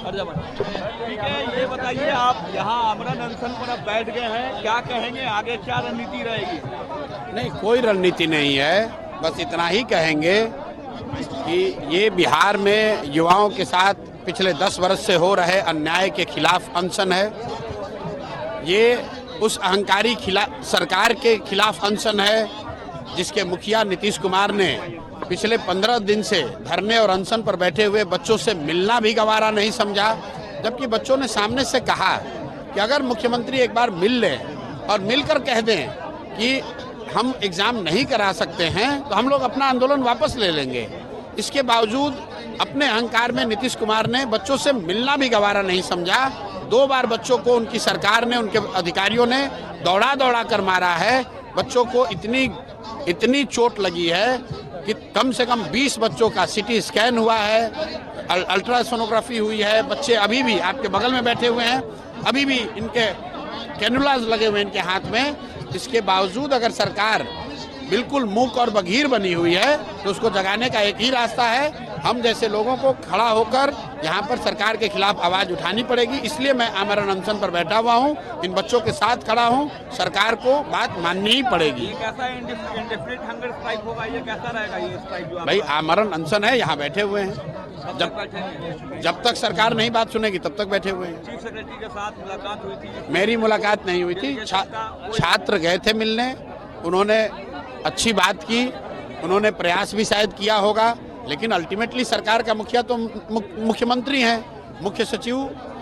ठीक है, ये बताइए, आप यहाँ आमरण अनशन पर अब बैठ गए हैं, क्या कहेंगे, आगे क्या रणनीति रहेगी? नहीं, कोई रणनीति नहीं है, बस इतना ही कहेंगे कि ये बिहार में युवाओं के साथ पिछले 10 वर्ष से हो रहे अन्याय के खिलाफ अनशन है। ये उस अहंकारी सरकार के खिलाफ अनशन है जिसके मुखिया नीतीश कुमार ने पिछले 15 दिन से धरने और अनशन पर बैठे हुए बच्चों से मिलना भी गवारा नहीं समझा, जबकि बच्चों ने सामने से कहा कि अगर मुख्यमंत्री एक बार मिल लें और मिलकर कह दें कि हम एग्ज़ाम नहीं करा सकते हैं तो हम लोग अपना आंदोलन वापस ले लेंगे। इसके बावजूद अपने अहंकार में नीतीश कुमार ने बच्चों से मिलना भी गवारा नहीं समझा। 2 बार बच्चों को उनकी सरकार ने, उनके अधिकारियों ने दौड़ा कर मारा है। बच्चों को इतनी चोट लगी है कि कम से कम 20 बच्चों का सीटी स्कैन हुआ है, अल्ट्रासोनोग्राफी हुई है। बच्चे अभी भी आपके बगल में बैठे हुए हैं, अभी भी इनके कैनुलाज लगे हुए हैं इनके हाथ में। इसके बावजूद अगर सरकार बिल्कुल मूक और बधिर बनी हुई है तो उसको जगाने का एक ही रास्ता है, हम जैसे लोगों को खड़ा होकर यहाँ पर सरकार के खिलाफ आवाज़ उठानी पड़ेगी। इसलिए मैं आमरण अनशन पर बैठा हुआ हूँ, इन बच्चों के साथ खड़ा हूँ। सरकार को बात माननी ही पड़ेगी। कैसा इंडेफिनिट हंगर स्ट्राइक होगा, ये कैसा रहेगा ये स्ट्राइक जो भाई आमरण अनशन है, यहाँ बैठे हुए हैं। जब तक सरकार नहीं बात सुनेगी तब तक बैठे हुए हैं। चीफ सेक्रेटरी के साथ मुलाकात हुई थी? मेरी मुलाकात नहीं हुई थी, छात्र गए थे मिलने, उन्होंने अच्छी बात की, उन्होंने प्रयास भी शायद किया होगा, लेकिन अल्टीमेटली सरकार का मुखिया तो मुख्यमंत्री हैं। मुख्य सचिव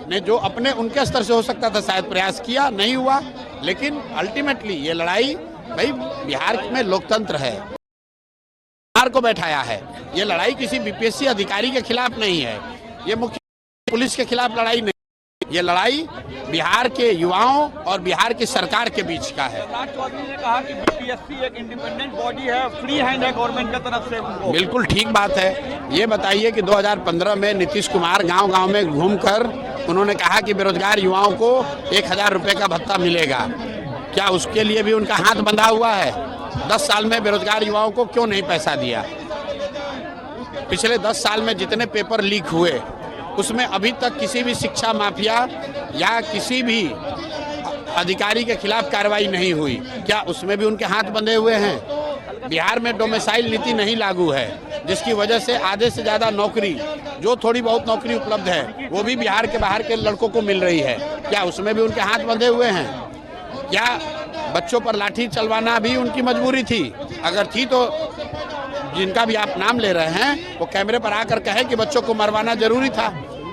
ने जो अपने उनके स्तर से हो सकता था शायद प्रयास किया, नहीं हुआ, लेकिन अल्टीमेटली ये लड़ाई भाई बिहार में लोकतंत्र है, बिहार को बैठाया है। ये लड़ाई किसी बीपीएससी अधिकारी के खिलाफ नहीं है, ये मुख्य पुलिस के खिलाफ लड़ाई नहीं, ये लड़ाई बिहार के युवाओं और बिहार की सरकार के बीच का है। चौधरी ने कहा कि बीपीएससी एक इंडिपेंडेंट बॉडी है, फ्री हैंड है गवर्नमेंट की तरफ से उनको। बिल्कुल ठीक बात है। ये बताइए कि 2015 में नीतीश कुमार गांव-गांव में घूमकर उन्होंने कहा कि बेरोजगार युवाओं को 1000 रुपये का भत्ता मिलेगा, क्या उसके लिए भी उनका हाथ बंधा हुआ है? 10 साल में बेरोजगार युवाओं को क्यों नहीं पैसा दिया? पिछले 10 साल में जितने पेपर लीक हुए उसमें अभी तक किसी भी शिक्षा माफिया या किसी भी अधिकारी के खिलाफ कार्रवाई नहीं हुई, क्या उसमें भी उनके हाथ बंधे हुए हैं? बिहार में डोमिसाइल नीति नहीं लागू है, जिसकी वजह से आधे से ज़्यादा नौकरी, जो थोड़ी बहुत नौकरी उपलब्ध है वो भी बिहार के बाहर के लड़कों को मिल रही है, क्या उसमें भी उनके हाथ बंधे हुए हैं? क्या बच्चों पर लाठी चलवाना भी उनकी मजबूरी थी? अगर थी तो जिनका भी आप नाम ले रहे हैं वो कैमरे पर आकर कहे कि बच्चों को मरवाना जरूरी था,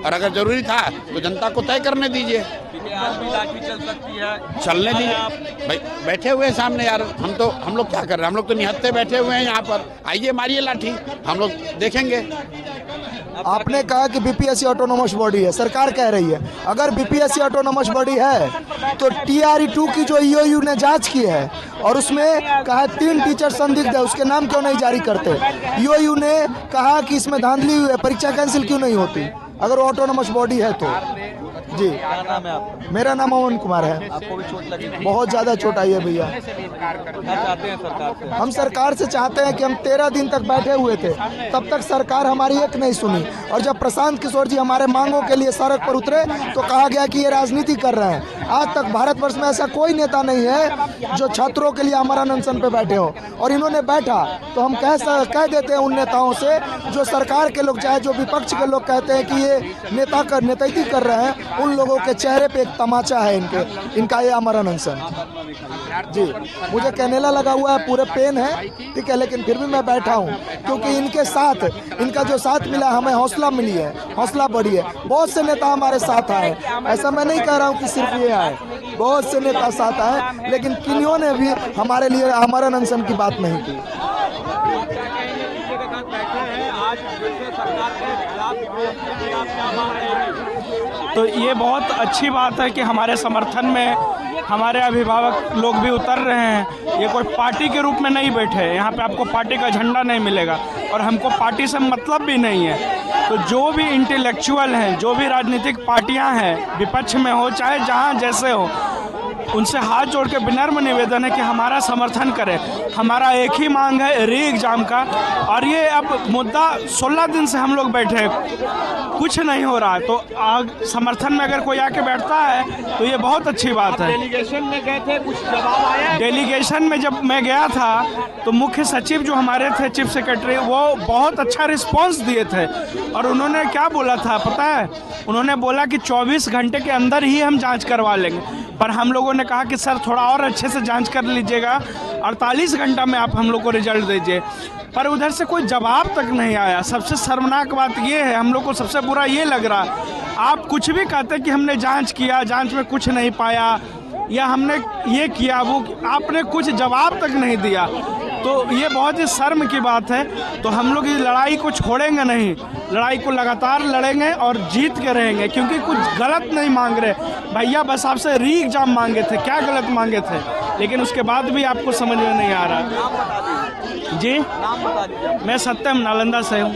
और अगर जरूरी था तो जनता को तय करने दीजिए। आज भी लाठी चल सकती है, चलने दीजिए। भाई बैठे हुए हैं सामने यार, हम लोग क्या कर रहे हैं? हम लोग तो निहत्थे बैठे हुए हैं यहाँ पर, आइए मारिए लाठी, हम लोग देखेंगे। आपने कहा कि बीपीएससी ऑटोनोमस बॉडी है, सरकार कह रही है अगर बीपीएससी ऑटोनोमस बॉडी है तो TRE-2 की जो EOU ने जांच की है और उसमें कहा 3 टीचर संदिग्ध है, उसके नाम क्यों नहीं जारी करते? EOU ने कहा कि इसमें धांधली हुई है, परीक्षा कैंसिल क्यों नहीं होती अगर ऑटोनोमस बॉडी है तो? जी, क्या नाम है आपका? मेरा नाम अमन कुमार है। आपको भी चोट लगी? बहुत ज़्यादा चोट आई है भैया। क्या चाहते हैं सरकार से? हम सरकार से चाहते हैं कि हम 13 दिन तक बैठे हुए थे, तब तक सरकार हमारी एक नहीं सुनी, और जब प्रशांत किशोर जी हमारे मांगों के लिए सड़क पर उतरे तो कहा गया कि ये राजनीति कर रहे हैं। आज तक भारतवर्ष में ऐसा कोई नेता नहीं है जो छात्रों के लिए आमरण अनशन पे बैठे हो, और इन्होंने बैठा तो हम कह देते हैं उन नेताओं से जो सरकार के लोग, चाहे जो विपक्ष के लोग कहते हैं कि ये नेतृत्व कर रहे हैं, उन लोगों के चेहरे पे एक तमाचा है इनका ये आमरण अनशन। जी, मुझे कैनेला लगा हुआ है, पूरे पेन है, ठीक है, लेकिन फिर भी मैं बैठा हूँ क्योंकि इनके साथ, इनका जो साथ मिला हमें हौसला मिली है, हौसला बढ़ी है। बहुत से नेता हमारे साथ आए, ऐसा मैं नहीं कह रहा हूँ कि सिर्फ ये आए, बहुत से नेता साथ आए, लेकिन किन्हीं ने भी हमारे लिए आमरण अनशन की बात नहीं की। तो ये बहुत अच्छी बात है कि हमारे समर्थन में हमारे अभिभावक लोग भी उतर रहे हैं। ये कोई पार्टी के रूप में नहीं बैठे हैं, यहाँ पे आपको पार्टी का झंडा नहीं मिलेगा और हमको पार्टी से मतलब भी नहीं है। तो जो भी इंटेलेक्चुअल हैं, जो भी राजनीतिक पार्टियां हैं, विपक्ष में हो चाहे जहाँ जैसे हो, उनसे हाथ जोड़ के विनम्र निवेदन है कि हमारा समर्थन करें। हमारा एक ही मांग है री एग्ज़ाम का, और ये अब मुद्दा 16 दिन से हम लोग बैठे, कुछ नहीं हो रहा है। तो समर्थन में अगर कोई आके बैठता है तो ये बहुत अच्छी बात है। डेलीगेशन में गए थे, कुछ जवाब आया? डेलीगेशन में जब मैं गया था तो मुख्य सचिव जो हमारे थे, चीफ सेक्रेटरी, वो बहुत अच्छा रिस्पांस दिए थे। और उन्होंने क्या बोला था पता है? उन्होंने बोला कि 24 घंटे के अंदर ही हम जांच करवा लेंगे। पर हम लोगों ने कहा कि सर थोड़ा और अच्छे से जांच कर लीजिएगा, 48 घंटा में आप हम लोग को रिजल्ट दीजिए। पर उधर से कोई जवाब तक नहीं आया। सबसे शर्मनाक बात ये है, हम लोग को सबसे बुरा ये लग रहा, आप कुछ भी कहते कि हमने जांच किया, जांच में कुछ नहीं पाया, या हमने ये किया वो, आपने कुछ जवाब तक नहीं दिया। तो ये बहुत ही शर्म की बात है। तो हम लोग इस लड़ाई को छोड़ेंगे नहीं, लड़ाई को लगातार लड़ेंगे और जीत के रहेंगे, क्योंकि कुछ गलत नहीं मांग रहे भैया, बस आपसे री एग्ज़ाम मांगे थे, क्या गलत मांगे थे, लेकिन उसके बाद भी आपको समझ में नहीं आ रहा। जी, नाम बता दीजिए। मैं सत्यम नालंदा से हूँ।